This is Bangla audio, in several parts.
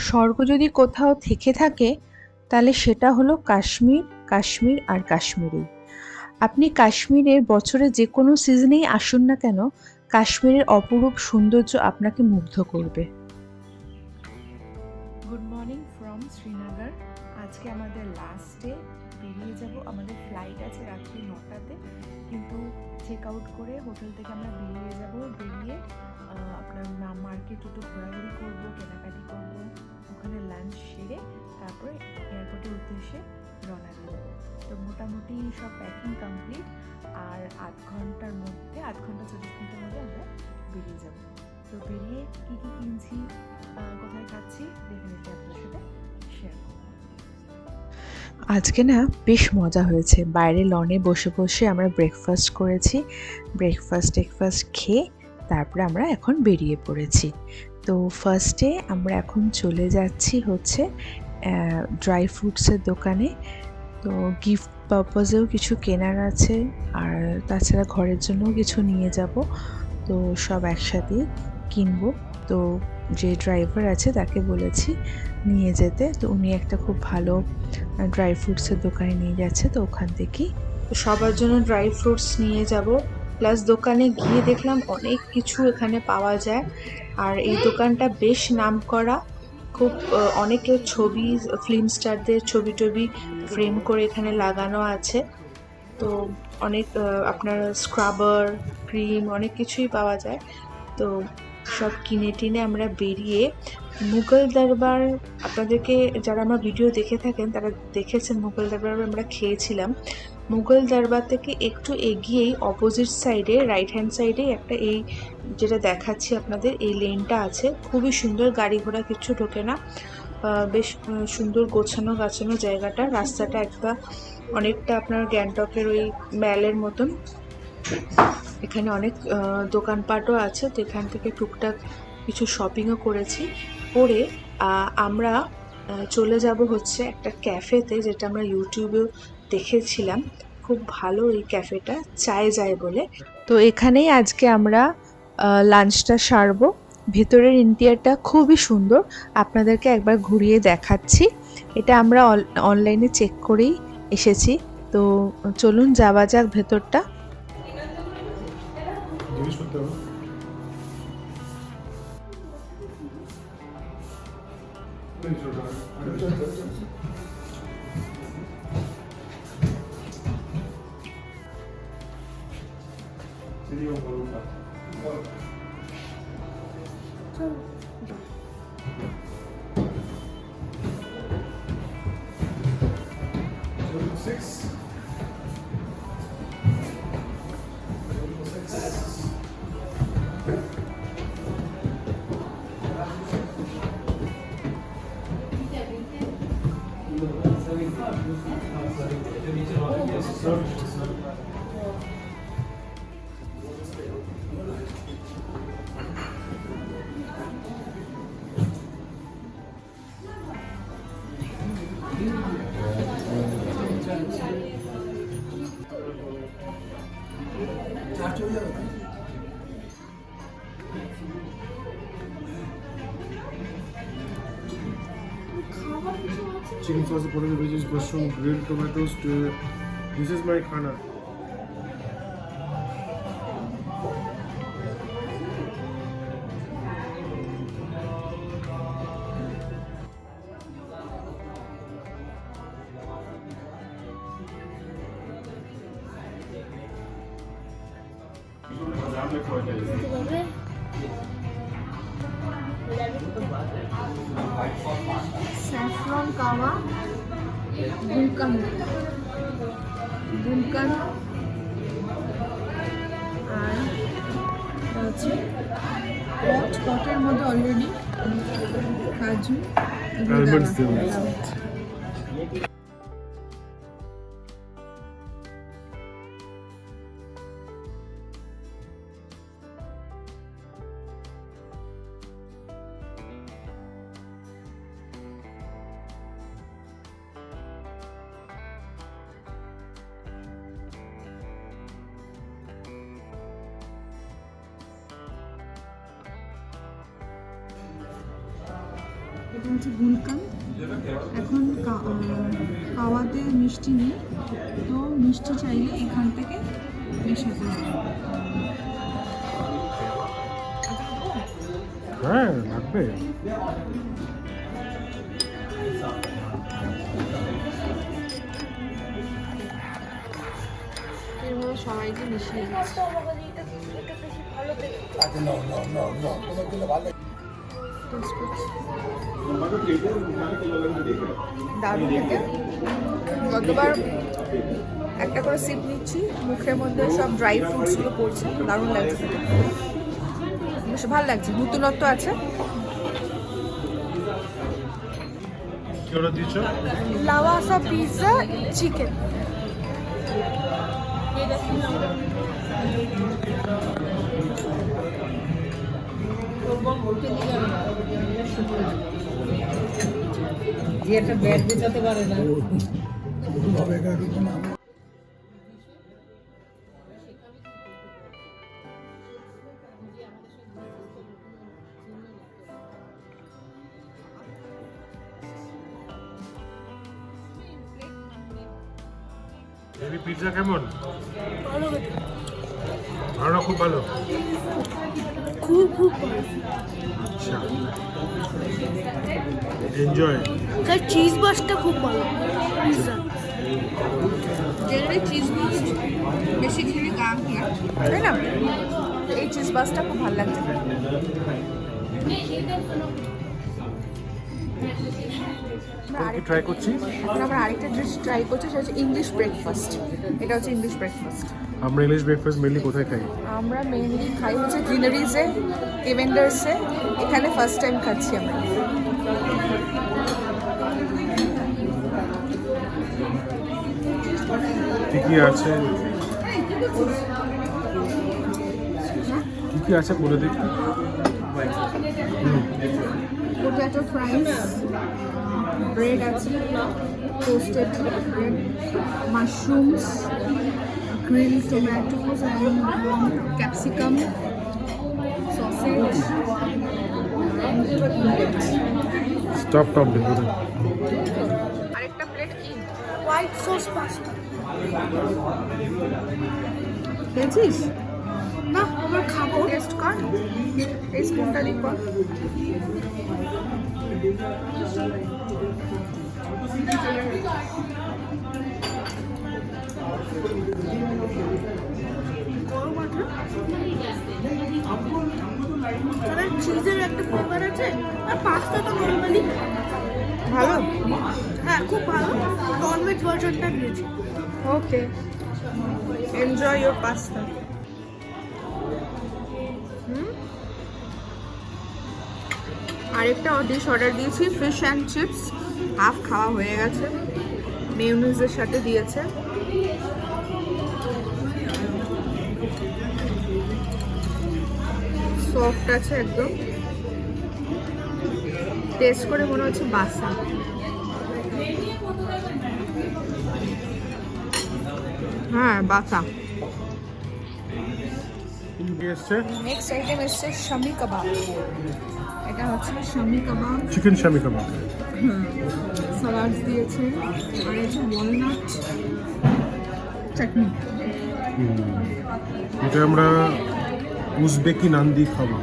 স্বর্গ যদি কোথাও থেকে থাকে তাহলে সেটা হলো কাশ্মীর, কাশ্মীর আর কাশ্মীরেই। আপনি কাশ্মীরের বছরের যে কোনো সিজনেই আসুন না কেন, কাশ্মীরের অপরূপ সৌন্দর্য আপনাকে মুগ্ধ করবে। Good morning from Srinagar. আজকে আমাদের লাস্ট ডে, বেরিয়ে যাব। আমাদের ফ্লাইট আছে রাত্রি 9টাতে, কিন্তু চেক আউট করে হোটেল থেকে আমরা বেরিয়ে যাব। বেরিয়ে আপনার মার্কেট একটু ঘোরাঘুরি করব, কেনাকাটি করব, ওখানে লাঞ্চ সেরে তারপরে এয়ারপোর্টের উদ্দেশ্যে রওনা দিয়ে দেবো। তো মোটামুটি সব প্যাকিং কমপ্লিট, আর আধ ঘন্টা 40 মিনিটের মধ্যে আমরা বেরিয়ে যাব। তো বেরিয়ে কী কী কিনছি, কোথায় খাচ্ছি, ডেফিনেটলি আপনার সাথে শেয়ার করব। আজকে না বেশ মজা হয়েছে। বাইরে লনে বসে বসে আমরা ব্রেকফাস্ট করেছি। ব্রেকফাস্ট খেয়ে তারপরে আমরা এখন বেরিয়ে পড়েছি। তো ফার্স্টে আমরা এখন চলে যাচ্ছি হচ্ছে ড্রাই ফ্রুটসের দোকানে। তো গিফট পারপাজেও কিছু কেনার আছে, আর তাছাড়া ঘরের জন্যও কিছু নিয়ে যাব। তো সব একসাথেই কিনবো। তো যে ড্রাইভার আছে তাকে বলেছি নিয়ে যেতে, তো উনি একটা খুব ভালো ড্রাই ফ্রুটসের দোকানে নিয়ে যাচ্ছে। তো ওখান থেকেই সবার জন্য ড্রাই ফ্রুটস নিয়ে যাব। প্লাস দোকানে গিয়ে দেখলাম অনেক কিছু এখানে পাওয়া যায়, আর এই দোকানটা বেশ নামকরা। খুব অনেকের ছবি, ফিল্ম স্টারদের ছবি টবি ফ্রেম করে এখানে লাগানো আছে। তো অনেক আপনার স্ক্রাবার, ক্রিম, অনেক কিছুই পাওয়া যায়। তো সব কিনে টিনে আমরা বেরিয়ে মুঘল দরবার, আপনাদেরকে যারা আমার ভিডিও দেখে থাকেন তারা দেখেছেন মুঘল দরবার আমরা খেয়েছিলাম। মুঘল দরবার থেকে একটু এগিয়েই অপোজিট সাইডে, রাইট হ্যান্ড সাইডে একটা, এই যেটা দেখাচ্ছি আপনাদের, এই লেনটা আছে। খুবই সুন্দর, গাড়ি ঘোড়া কিছু ঢোকে না। বেশ সুন্দর গোছানো গাছানো জায়গাটা। রাস্তাটা অনেকটা আপনার গ্যাংটকের ওই ম্যালের মতন। এখানে অনেক দোকানপাটও আছে, তো এখান থেকে টুকটাক কিছু শপিংও করেছি। করে আমরা চলে যাব হচ্ছে একটা ক্যাফেতে, যেটা আমরা ইউটিউবেও দেখেছিলাম। খুব ভালো এই ক্যাফেটা, চায় যায় বলে। তো এখানেই আজকে আমরা লাঞ্চটা সারবো। ভেতরের ইন্টেরিয়রটা খুবই সুন্দর, আপনাদেরকে একবার ঘুরিয়ে দেখাচ্ছি। এটা আমরা অনলাইনে চেক করেই এসেছি। তো চলুন যাওয়া যাক ভেতরটা। Chicken sauce, potato, veggies, mushroom, grilled tomatoes. This is my khana. Saffron kahwa, gulkand, আর হচ্ছে পটের মধ্যে অলরেডি কাজু, Almonds দেওয়া আছে। এটা হচ্ছে গুলকান। এখন কাওয়াতে মিষ্টি নেই, তো মিষ্টি চাইলে এখান থেকে মেশাতে হবে। হ্যাঁ লাগবে। সবাইকে মিশিয়ে দিচ্ছি। দারুণ খেতে। গতবার একটা করে সিপ নিচ্ছি, মুখের মধ্যে সব ড্রাই ফ্রুটসগুলো পড়ছে, দারুণ লাগছে খেতে, বেশ ভালো লাগছে, নতুনত্ব আছে। কি অর্ডার দিয়েছো? লাওয়াসা পিৎজা চিকেন। যে একটা ব্যাগ গোছাতে পারে না। এই পিৎজা কেমন? ভালো, খুব ভালো। খুব আচ্ছা, এনজয়। তার চিজ বাসটা খুব ভালো পিৎজা। যেখানে চিজ বাস বেশি খেলে গা হয়, তাই না? এই চিজ বাসটা খুব ভালো লাগছে। ট্রাই করছি। এখন আমরা আরেকটা ডিশ ট্রাই করছি, সেটা হচ্ছে ইংলিশ ব্রেকফাস্ট। এটা হচ্ছে ইংলিশ ব্রেকফাস্ট। আমরা ইংলিশ ব্রেকফাস্ট মেনলি কোথায় খাই? আমরা মেইনলি খাই হচ্ছে গ্রিনারিজে, কেভেন্ডার্সে। এখানে ফার্স্ট টাইম খাচ্ছি আমরা। কি কি আছে, কি কি আছে বলে দেখি। পোট্যাটো ফ্রাইস, ব্রেড আছে, toasted bread, mushrooms, grill tomatoes and capsicum, sausage, stop top দেখুন। আরেকটা প্লেট কি? White sauce pasta. খেয়েছিস? না, আমরা খাবো। টেস্ট কর, এই স্পুনটা দিয়ে কর। গরম আছে, তবে চিজের একটা ফ্লেভার আছে, আর পাস্তা তো নর্মালি ভালো। হ্যাঁ খুব ভালো। ননভেজ ভার্সনটা নিয়েছি। ওকে, এনজয় ইয়োর পাস্তা। আরেকটা ডিশ অর্ডার দিয়েছি, ফিশ অ্যান্ড চিপস। হাফ খাওয়া হয়ে গেছে, মেয়োনিজের সাথে দিয়েছে। সফট আছে একদম, টেস্ট করে মনে হচ্ছে বাসা। হ্যাঁ বাসা। নেক্সট আইটেম এসছে শামি কাবাব। এটা হচ্ছে শামি কাবাব, চিকেন শামি কাবাব। সালাড দিয়েছে, আর হচ্ছে ওয়ালনাট চাটনি। এটা আমরা উজবেকি নান দিয়ে খাবো,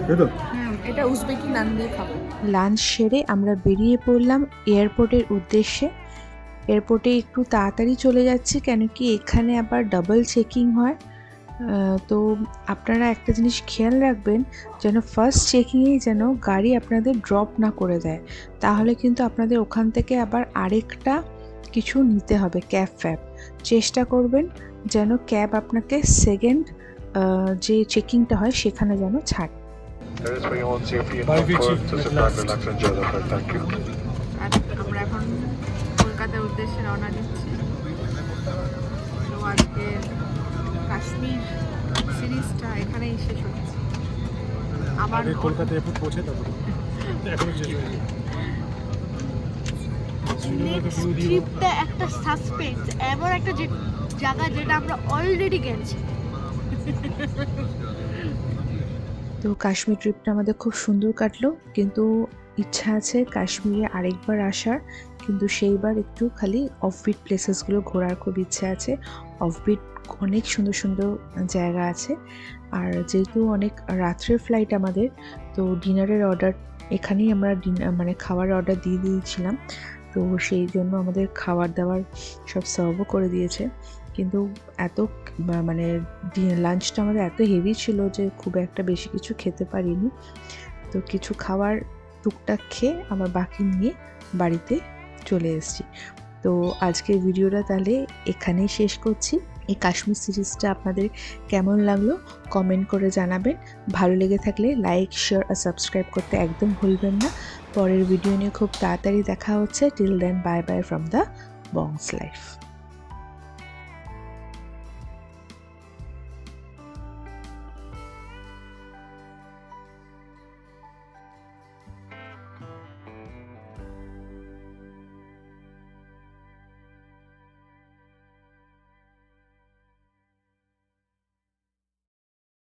তাই তো? হ্যাঁ, এটা উজবেকি নান দিয়ে খাবো। লাঞ্চ সেরে আমরা বেরিয়ে পড়লাম এয়ারপোর্টের উদ্দেশ্যে। এয়ারপোর্টে একটু তাড়াতাড়ি চলে যাচ্ছি, কেন কি এখানে আবার ডাবল চেকিং হয়। তো আপনারা একটা জিনিস খেয়াল রাখবেন, যেন ফার্স্ট চেকিংয়েই যেন গাড়ি আপনাদের ড্রপ না করে দেয়, তাহলে কিন্তু আপনাদের ওখান থেকে আবার আরেকটা কিছু নিতে হবে, ক্যাব ফ্যাব। চেষ্টা করবেন যেন ক্যাব আপনাকে সেকেন্ড যে চেকিংটা হয় সেখানে যেন ছাড়ে। Bye, Vichy. আর আমরা এখন কলকাতার উদ্দেশ্যে রওনা দিচ্ছি। তো আজকে কাশ্মীর সিরিজটা এখানেই শেষ হচ্ছে। আবার কলকাতা এয়ারপোর্ট পৌঁছে তারপর এখন শেষ হয়ে গেছে। নেক্সট ট্রিপটা একটা সাসপেন্স, এমন একটা জায়গা যেটা আমরা অলরেডি গেছি। তো তো কাশ্মীর ট্রিপটা আমাদের খুব সুন্দর কাটলো, কিন্তু ইচ্ছা আছে কাশ্মীরে আরেকবার আসার, কিন্তু সেইবার একটু খালি অফবিট প্লেসেসগুলো ঘোরার খুব ইচ্ছা আছে। অফবিট অনেক সুন্দর সুন্দর জায়গা আছে। আর যেহেতু অনেক রাত্রের ফ্লাইট আমাদের, তো ডিনারের অর্ডার এখানেই আমরা মানে খাওয়ার অর্ডার দিয়ে দিয়েছিলাম। তো সেই জন্য আমাদের খাবার দাবার সব সার্ভও করে দিয়েছে, কিন্তু এত মানে লাঞ্চটা আমাদের এত হেভি ছিল যে খুব একটা বেশি কিছু খেতে পারিনি। তো কিছু খাবার টুকটাক খেয়ে আবার বাকি নিয়ে বাড়িতে চলে এসেছি। তো আজকের ভিডিওটা তাহলে এখানেই শেষ করছি। এই কাশ্মীর সিরিজটা আপনাদের কেমন লাগলো কমেন্ট করে জানাবেন। ভালো লেগে থাকলে লাইক, শেয়ার আর সাবস্ক্রাইব করতে একদম ভুলবেন না। পরের ভিডিও নিয়ে খুব তাড়াতাড়ি দেখা হচ্ছে। Till then, bye bye from the Bong's life.